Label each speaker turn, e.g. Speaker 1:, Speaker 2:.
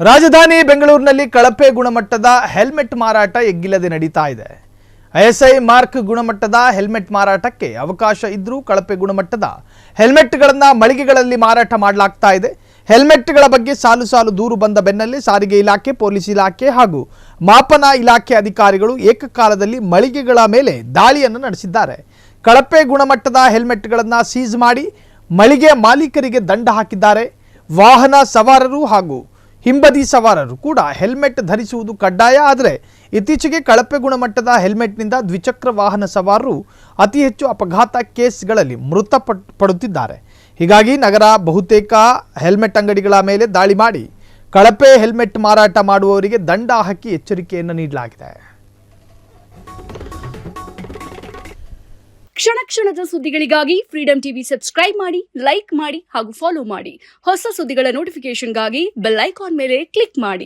Speaker 1: ರಾಜಧಾನಿ ಬೆಂಗಳೂರಿನಲ್ಲಿ ಕಳಪೆ ಗುಣಮಟ್ಟದ ಹೆಲ್ಮೆಟ್ ಮಾರಾಟ ಎಗ್ಗಿಲ್ಲದೆ ನಡೀತಾ ಇದೆ. ಐಎಸ್ಐ ಮಾರ್ಕ್ ಗುಣಮಟ್ಟದ ಹೆಲ್ಮೆಟ್ ಮಾರಾಟಕ್ಕೆ ಅವಕಾಶ ಇದ್ರೂ ಕಳಪೆ ಗುಣಮಟ್ಟದ ಹೆಲ್ಮೆಟ್ಗಳನ್ನು ಮಳಿಗೆಗಳಲ್ಲಿ ಮಾರಾಟ ಮಾಡಲಾಗ್ತಾ ಇದೆ. ಹೆಲ್ಮೆಟ್ಗಳ ಬಗ್ಗೆ ಸಾಲು ಸಾಲು ದೂರು ಬಂದ ಬೆನ್ನಲ್ಲೇ ಸಾರಿಗೆ ಇಲಾಖೆ, ಪೊಲೀಸ್ ಇಲಾಖೆ ಹಾಗೂ ಮಾಪನ ಇಲಾಖೆ ಅಧಿಕಾರಿಗಳು ಏಕಕಾಲದಲ್ಲಿ ಮಳಿಗೆಗಳ ಮೇಲೆ ದಾಳಿಯನ್ನು ನಡೆಸಿದ್ದಾರೆ. ಕಳಪೆ ಗುಣಮಟ್ಟದ ಹೆಲ್ಮೆಟ್ಗಳನ್ನು ಸೀಜ್ ಮಾಡಿ ಮಳಿಗೆ ಮಾಲೀಕರಿಗೆ ದಂಡ ಹಾಕಿದ್ದಾರೆ. ವಾಹನ ಸವಾರರು ಹಾಗೂ ಹಿಂಬದಿ ಸವಾರರು ಕೂಡ ಹೆಲ್ಮೆಟ್ ಧರಿಸುವುದು ಕಡ್ಡಾಯ. ಆದರೆ ಇತ್ತೀಚೆಗೆ ಕಳಪೆ ಗುಣಮಟ್ಟದ ಹೆಲ್ಮೆಟ್ನಿಂದ ದ್ವಿಚಕ್ರ ವಾಹನ ಸವಾರರು ಅತಿ ಹೆಚ್ಚು ಅಪಘಾತ ಕೇಸ್ಗಳಲ್ಲಿ ಮೃತಪಡುತ್ತಿದ್ದಾರೆ. ಹೀಗಾಗಿ ನಗರ ಬಹುತೇಕ ಹೆಲ್ಮೆಟ್ ಅಂಗಡಿಗಳ ಮೇಲೆ ದಾಳಿ ಮಾಡಿ ಕಳಪೆ ಹೆಲ್ಮೆಟ್ ಮಾರಾಟ ಮಾಡುವವರಿಗೆ ದಂಡ ಹಾಕಿ ಎಚ್ಚರಿಕೆಯನ್ನು ನೀಡಲಾಗಿದೆ.
Speaker 2: ಕ್ಷಣ ಕ್ಷಣದ ಸುದ್ದಿಗಳಿಗಾಗಿ ಫ್ರೀಡಂ ಟಿವಿ ಸಬ್ಸ್ಕ್ರೈಬ್ ಮಾಡಿ, ಲೈಕ್ ಮಾಡಿ ಹಾಗೂ ಫಾಲೋ ಮಾಡಿ. ಹೊಸ ಸುದ್ದಿಗಳ ನೋಟಿಫಿಕೇಶನ್ಗಾಗಿ ಬೆಲ್ ಐಕಾನ್ ಮೇಲೆ ಕ್ಲಿಕ್ ಮಾಡಿ.